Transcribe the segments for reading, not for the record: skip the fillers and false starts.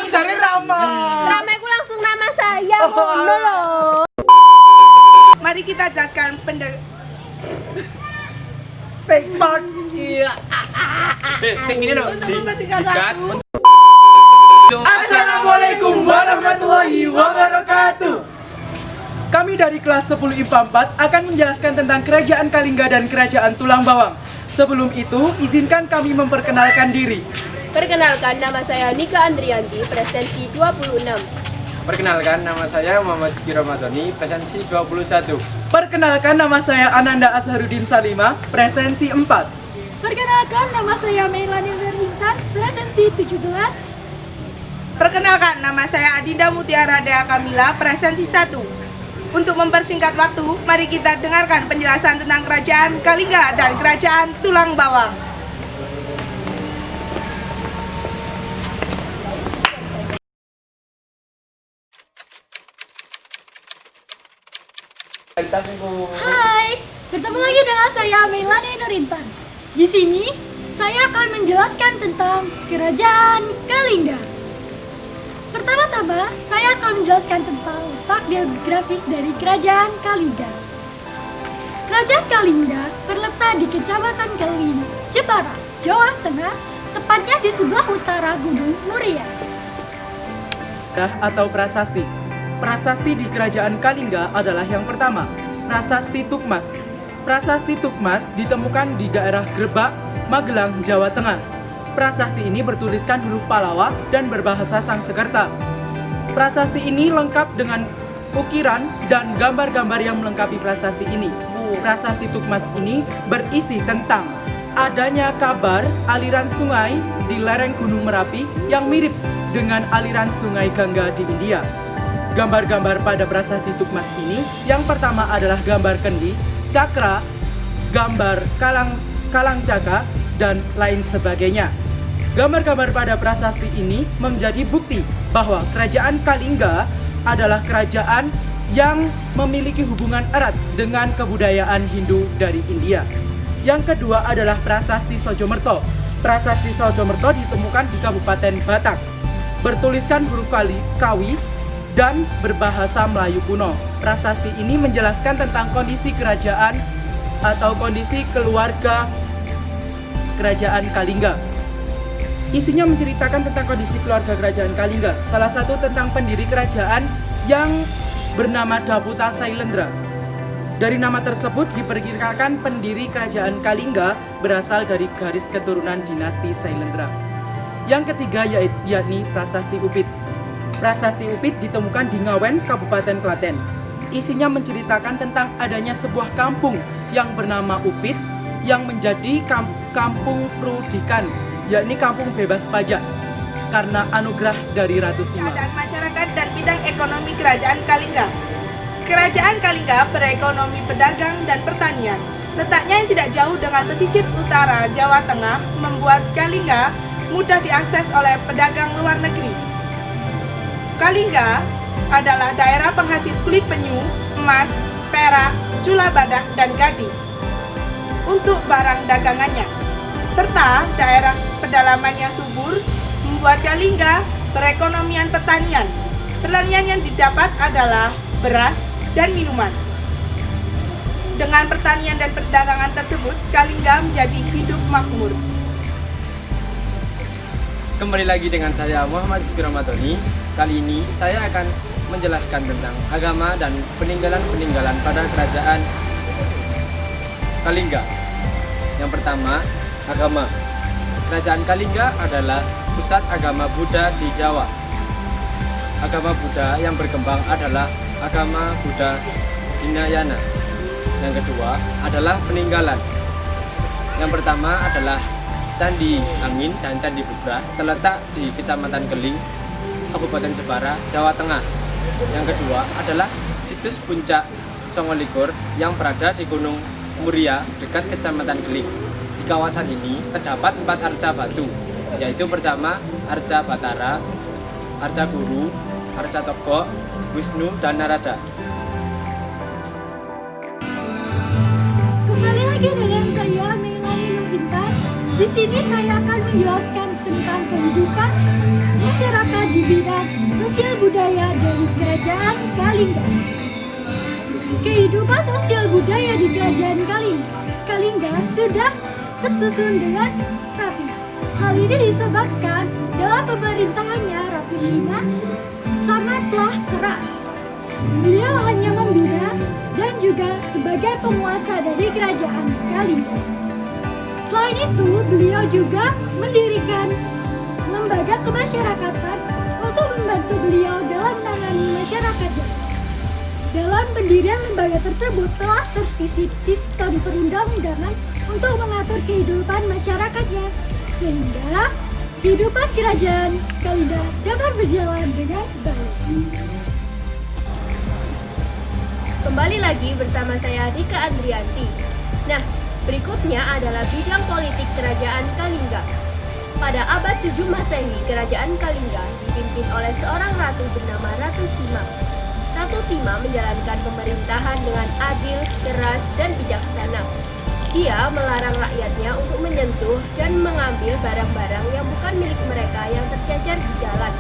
Cari Rama. Rama itu langsung nama saya. Loh. Mari kita jelaskan Take part. Iya. Sing ini dong. Dikat. Assalamualaikum warahmatullahi wabarakatuh. Kami dari kelas 10 IPA 4 akan menjelaskan tentang Kerajaan Kalingga dan Kerajaan Tulang Bawang. Sebelum itu, izinkan kami memperkenalkan diri. Perkenalkan, nama saya Nika Andrianti, presensi 26. Perkenalkan, nama saya Muhammad Ziki Ramadhani, presensi 21. Perkenalkan, nama saya Ananda Azharuddin Salima, presensi 4. Perkenalkan, nama saya Melani Nurhintan, presensi 17. Perkenalkan, nama saya Adinda Mutiara Dea Kamila, presensi 1. Untuk mempersingkat waktu, mari kita dengarkan penjelasan tentang Kerajaan Kalingga dan Kerajaan Tulang Bawang. Hai, bertemu lagi dengan saya Melani Nurhintan. Di sini, saya akan menjelaskan tentang Kerajaan Kalingga. Pertama-tama, saya akan menjelaskan tentang letak geografis dari Kerajaan Kalingga. Kerajaan Kalingga terletak di Kecamatan Keling, Jepara, Jawa Tengah, tepatnya di sebelah utara Gunung Muria. Atau prasasti. Prasasti di Kerajaan Kalingga adalah yang pertama, Prasasti Tukmas. Prasasti Tukmas ditemukan di daerah Grebak, Magelang, Jawa Tengah. Prasasti ini bertuliskan huruf Palawa dan berbahasa Sangsekerta. Prasasti ini lengkap dengan ukiran dan gambar-gambar yang melengkapi prasasti ini. Prasasti Tukmas ini berisi tentang adanya kabar aliran sungai di lereng Gunung Merapi yang mirip dengan aliran sungai Gangga di India. Gambar-gambar pada prasasti Tukmas ini yang pertama adalah gambar kendi, cakra, gambar kalang caka, dan lain sebagainya. Gambar-gambar pada prasasti ini menjadi bukti bahwa Kerajaan Kalingga adalah kerajaan yang memiliki hubungan erat dengan kebudayaan Hindu dari India. Yang kedua adalah Prasasti Sojomerto. Prasasti Sojomerto ditemukan di Kabupaten Batak. Bertuliskan huruf Kawi dan berbahasa Melayu kuno. Prasasti ini menjelaskan tentang kondisi kerajaan atau kondisi keluarga Kerajaan Kalingga. Isinya menceritakan tentang kondisi keluarga Kerajaan Kalingga. Salah satu tentang pendiri kerajaan yang bernama Daputa Sailendra. Dari nama tersebut diperkirakan pendiri Kerajaan Kalingga berasal dari garis keturunan dinasti Sailendra. Yang ketiga yakni Prasasti Upit. Prasasti Upit ditemukan di Ngawen, Kabupaten Klaten. Isinya menceritakan tentang adanya sebuah kampung yang bernama Upit yang menjadi kampung Prudikan, yakni kampung bebas pajak karena anugerah dari Ratu Sima. Keadaan masyarakat dan bidang ekonomi Kerajaan Kalingga. Kerajaan Kalingga berekonomi pedagang dan pertanian. Letaknya yang tidak jauh dengan pesisir utara Jawa Tengah membuat Kalingga mudah diakses oleh pedagang luar negeri. Kalingga adalah daerah penghasil kulit penyu, emas, perak, cula badak, dan gading untuk barang dagangannya, serta daerah pedalamannya subur membuat Kalingga perekonomian pertanian. Pertanian yang didapat adalah beras dan minuman. Dengan pertanian dan perdagangan tersebut, Kalingga menjadi hidup makmur. Kembali lagi dengan saya Muhammad Ziki Ramadhani. Kali ini saya akan menjelaskan tentang agama dan peninggalan-peninggalan pada Kerajaan Kalingga. Yang pertama, agama. Kerajaan Kalingga adalah pusat agama Buddha di Jawa. Agama Buddha yang berkembang adalah agama Buddha Hinayana. Yang kedua adalah peninggalan. Yang pertama adalah Candi Angin dan Candi Bugra, terletak di Kecamatan Keling, Kabupaten Jepara, Jawa Tengah. Yang kedua adalah situs Puncak Songolikur yang berada di Gunung Muria dekat Kecamatan Keling. Di kawasan ini terdapat 4 arca batu, yaitu pertama Arca Batara, Arca Guru, Arca Togok, Wisnu, dan Narada. Kembali lagi dengan saya Melani Nurhintan. Di sini saya akan menjelaskan tentang kehidupan masyarakat sosial budaya dari Kerajaan Kalingga. Kehidupan sosial budaya di Kerajaan Kalingga sudah tersusun dengan rapi. Hal ini disebabkan dalam pemerintahannya Ratu Sina sangatlah keras. Beliau hanya membina dan juga sebagai penguasa dari Kerajaan Kalingga. Selain itu, beliau juga mendirikan lembaga kemasyarakatan untuk membantu beliau dalam menangani masyarakatnya. Dalam pendirian lembaga tersebut telah tersisip sistem perundang-undangan untuk mengatur kehidupan masyarakatnya, sehingga kehidupan Kerajaan Kalingga dapat berjalan dengan baik. Kembali lagi bersama saya Rika Andrianti. Nah, berikutnya adalah bidang politik Kerajaan Kalingga. Pada abad 7 Masehi, Kerajaan Kalingga dipimpin oleh seorang ratu bernama Ratu Sima. Ratu Sima menjalankan pemerintahan dengan adil, keras, dan bijaksana. Ia melarang rakyatnya untuk menyentuh dan mengambil barang-barang yang bukan milik mereka yang tercecer di jalan.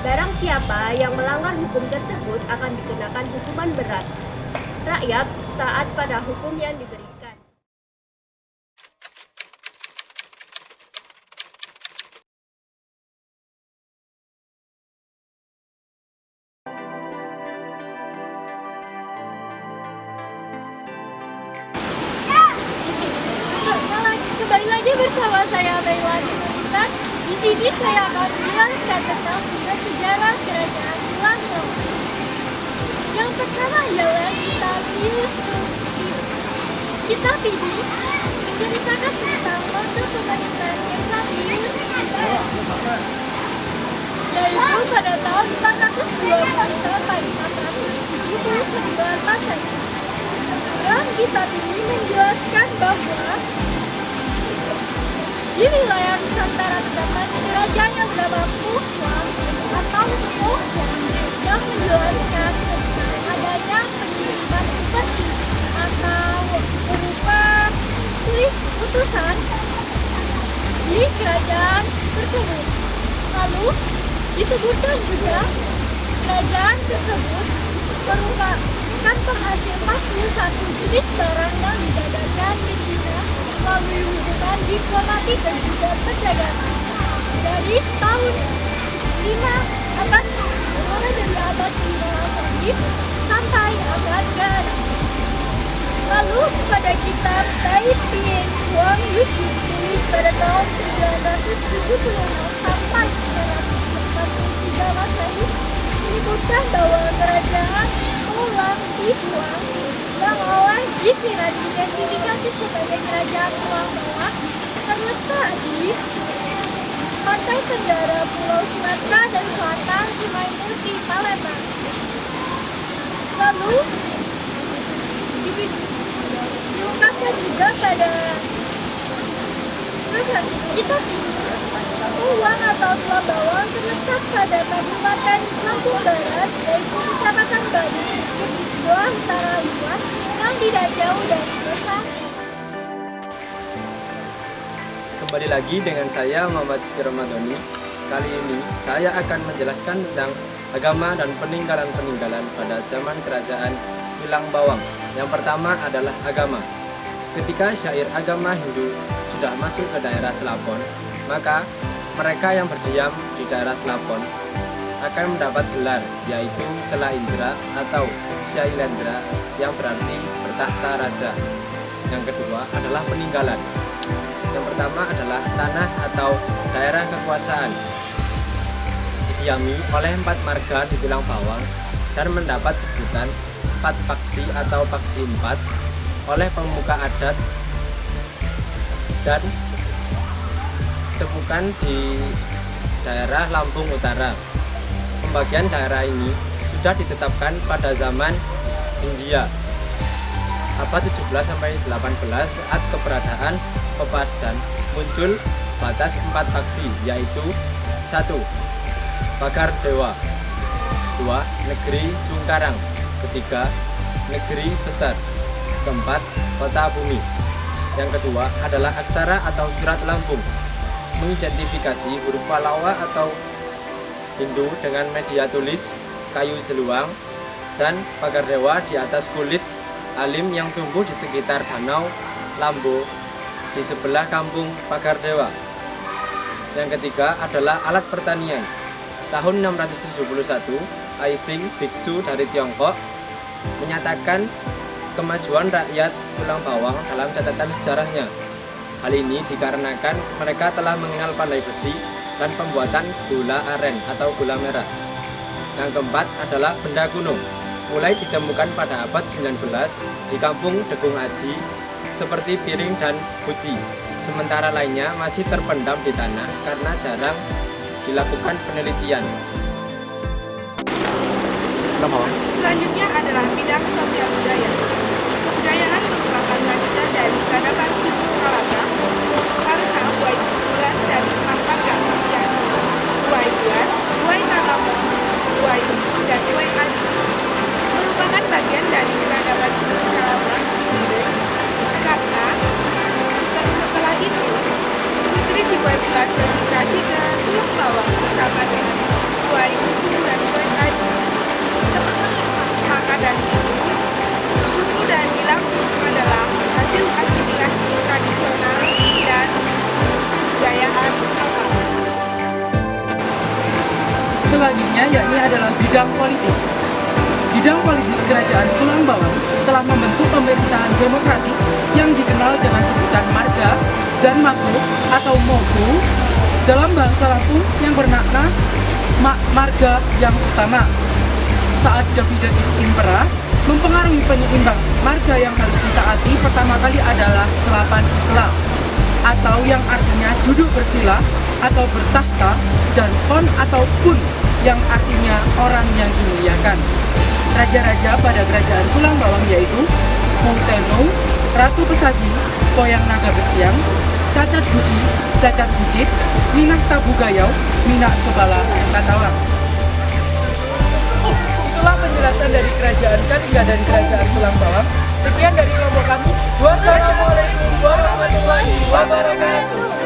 Barang siapa yang melanggar hukum tersebut akan dikenakan hukuman berat. Rakyat taat pada hukum yang diberikan. Kembali lagi bersama saya Melani Nurita. Di sini saya akan menjelaskan tentang sejarah Kerajaan Kalingga. Yang pertama ialah Kitab Yusuf. Kitab ini menceritakan tentang masa pemerintahan Yusuf, yaitu pada tahun 420 sampai 479 Masehi. Dan kitab ini menjelaskan bahwa di wilayah Nusantara terdapat kerajaan yang bernama Puhwang atau Pohwang yang menjelaskan tentang adanya pengiriman upeti atau berupa tulis putusan di kerajaan tersebut. Lalu disebutkan juga kerajaan tersebut merupakan penghasil 41 jenis barang yang didagangkan ke Cina melalui hubungan diplomatik dan juga perdagangan. Dari tahun 5 abad mulai dari abad 5 Masehi sampai abad ke-6. Lalu pada kitab Taiping Huang Yuji ditulis pada tahun 976 sampai 943 Masehi menyebutkan bahwa kerajaan Ulang di Huang yang oleh Jipira diidentifikasi sebagai kerajaan Pulau Bawah terletak di pantai tenggara Pulau Sumatera dan selatan Sungai Musi, Palembang. Lalu diungkapkan juga pada kitab ini Uang atau Pulau Bawang terletak pada Kabupaten Lampung Barat, yaitu Kecamatan Badu, di sebelah utara Luar yang tidak jauh dari desa. Kembali lagi dengan saya Muhammad Syekh Ramadhani. Kali ini saya akan menjelaskan tentang agama dan peninggalan-peninggalan pada zaman kerajaan Wilang Bawang. Yang pertama adalah agama. Ketika syair agama Hindu sudah masuk ke daerah Selapon, maka mereka yang berdiam di daerah Selapon akan mendapat gelar, yaitu Cela Indra atau Syailendra, yang berarti bertahta raja. Yang kedua adalah peninggalan. Yang pertama adalah tanah atau daerah kekuasaan, didiami oleh 4 marga di Wilang Bawang dan mendapat sebutan 4 paksi atau paksi 4 oleh pemuka adat dan ditemukan di daerah Lampung Utara. Pembagian daerah ini sudah ditetapkan pada zaman Hindia abad 17 sampai 18 saat keberadaan Pepadan muncul batas 4 paksi, yaitu 1. Pagar Dewa, 2. Negeri Sungkarang, 3. Negeri Besar, 4. Kota Bumi. Yang kedua adalah aksara atau surat Lampung, mengidentifikasi huruf Pallawa atau Hindu dengan media tulis, kayu jeluang, dan pagar dewa di atas kulit alim yang tumbuh di sekitar danau Lambo di sebelah kampung pagar dewa. Yang ketiga adalah alat pertanian. Tahun 671, Aising, biksu dari Tiongkok, menyatakan kemajuan rakyat Pulang Bawang dalam catatan sejarahnya. Hal ini dikarenakan mereka telah mengenal pandai besi dan pembuatan gula aren atau gula merah. Yang keempat adalah benda kuno, mulai ditemukan pada abad 19 di kampung Degung Aji seperti piring dan guci. Sementara lainnya masih terpendam di tanah karena jarang dilakukan penelitian. Selanjutnya adalah bidang sosial budaya. Kebudayaan merupakan lanjutan dari peradaban suku Kalaka karena buai bulan dan marga yang buai bulan, buai tagamon, buai dan buai aji merupakan bagian dari peradaban suku Kalaka Cimande karena setelah itu putri si buai bulan bermigrasi ke Pulang Bawang bersama dengan buai dan buai aji. Maka dari itu, suku dari Lampung adalah hasil asimilasi tradisional dan kebudayaan lokal. Selanjutnya yakni adalah bidang politik. Bidang politik kerajaan Pulang Bawang telah membentuk pemerintahan demokratis yang dikenal dengan sebutan marga dan makhluk atau mogu dalam bahasa Lampung yang bermakna marga yang utama. Saat David Impera mempengaruhi penyeimbang marga yang harus ditaati pertama kali adalah selapan Islam atau yang artinya duduk bersila atau bertahta, dan kon atau kun yang artinya orang yang dimuliakan. Raja-raja pada kerajaan Pulang Bawang yaitu Muteno, Ratu Pesagi, Poyang Naga Besiang, Cacat Buci, Cacat Bucit, Minah Tabu Gayau, Minah Sebala, Katawang. Itulah penjelasan dari kerajaan Kalingga dan kerajaan Pulang Bawang. Sekian dari kelompok kami. Wassalamualaikum warahmatullahi wabarakatuh.